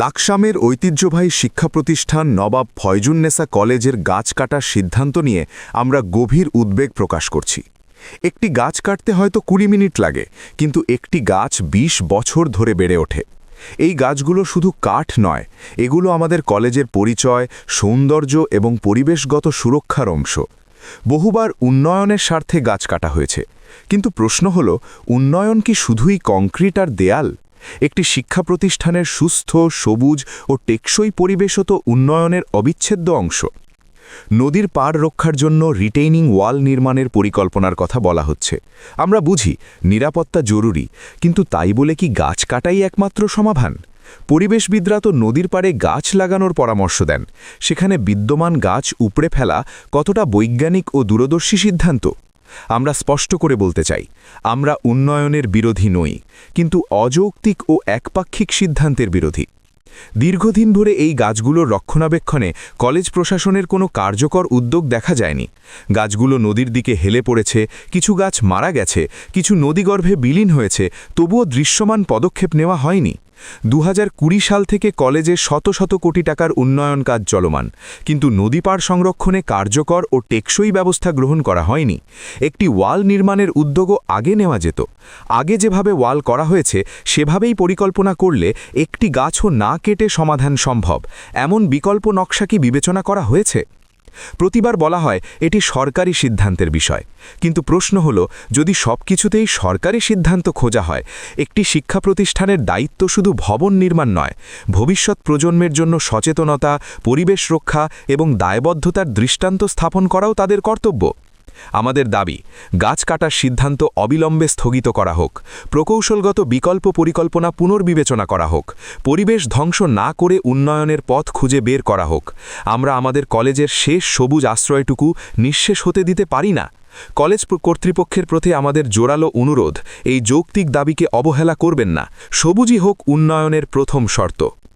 লাকসামের ঐতিহ্যবাহী শিক্ষা প্রতিষ্ঠান নবাব ফয়জুন্নেসা কলেজের গাছ কাটার সিদ্ধান্ত নিয়ে আমরা গভীর উদ্বেগ প্রকাশ করছি। একটি গাছ কাটতে হয়তো ২০ মিনিট লাগে, কিন্তু একটি গাছ ২০ বছর ধরে বেড়ে ওঠে। এই গাছগুলো শুধু কাঠ নয়, এগুলো আমাদের কলেজের পরিচয়, সৌন্দর্য এবং পরিবেশগত সুরক্ষার অংশ। বহুবার উন্নয়নের স্বার্থে গাছ কাটা হয়েছে, কিন্তু প্রশ্ন হল, উন্নয়ন কি শুধুই কংক্রিট আর দেয়াল? একটি শিক্ষা প্রতিষ্ঠানের সুস্থ, সবুজ ও টেকসই পরিবেশও তো উন্নয়নের অবিচ্ছেদ্য অংশ। নদীর পাড় রক্ষার জন্য রিটেইনিং ওয়াল নির্মাণের পরিকল্পনার কথা বলা হচ্ছে। আমরা বুঝি নিরাপত্তা জরুরি, কিন্তু তাই বলে কি গাছ কাটাই একমাত্র সমাধান? পরিবেশবিদরা তো নদীর পাড়ে গাছ লাগানোর পরামর্শ দেন। সেখানে বিদ্যমান গাছ উপড়ে ফেলা কতটা বৈজ্ঞানিক ও দূরদর্শী সিদ্ধান্ত? আমরা স্পষ্ট করে বলতে চাই, আমরা উন্নয়নের বিরোধী নই, কিন্তু অযৌক্তিক ও একপাক্ষিক সিদ্ধান্তের বিরোধী। দীর্ঘদিন ধরে এই গাছগুলোর রক্ষণাবেক্ষণে কলেজ প্রশাসনের কোনো কার্যকর উদ্যোগ দেখা যায়নি। গাছগুলো নদীর দিকে হেলে পড়েছে, কিছু গাছ মারা গেছে, কিছু নদীগর্ভে বিলীন হয়েছে, তবুও দৃশ্যমান পদক্ষেপ নেওয়া হয়নি। ২০২০ সাল থেকে কলেজে শত শত কোটি টাকার উন্নয়ন কাজ চলমান, কিন্তু নদীপাড় সংরক্ষণে কার্যকর ও টেকসই ব্যবস্থা গ্রহণ করা হয়নি। একটি ওয়াল নির্মাণের উদ্যোগও আগে নেওয়া যেত। আগে যেভাবে ওয়াল করা হয়েছে সেভাবেই পরিকল্পনা করলে একটি গাছও না কেটে সমাধান সম্ভব। এমন বিকল্প নকশা কি বিবেচনা করা হয়েছে? প্রতিবার বলা হয় এটি সরকারি সিদ্ধান্তের বিষয়, কিন্তু প্রশ্ন হল, যদি সবকিছুতেই সরকারি সিদ্ধান্ত খোঁজা হয়, একটি শিক্ষা প্রতিষ্ঠানের দায়িত্ব শুধু ভবন নির্মাণ নয়, ভবিষ্যৎ প্রজন্মের জন্য সচেতনতা, পরিবেশ রক্ষা এবং দায়বদ্ধতার দৃষ্টান্ত স্থাপন করাও তাদের কর্তব্য। আমাদের দাবি, গাছ কাটার সিদ্ধান্ত অবিলম্বে স্থগিত করা হোক, প্রকৌশলগত বিকল্প পরিকল্পনা পুনর্বিবেচনা করা হোক, পরিবেশ ধ্বংস না করে উন্নয়নের পথ খুঁজে বের করা হোক। আমরা আমাদের কলেজের শেষ সবুজ আশ্রয়টুকু নিঃশেষ হতে দিতে পারি না। কলেজ কর্তৃপক্ষের প্রতি আমাদের জোরালো অনুরোধ, এই যৌক্তিক দাবিকে অবহেলা করবেন না। সবুজই হোক উন্নয়নের প্রথম শর্ত।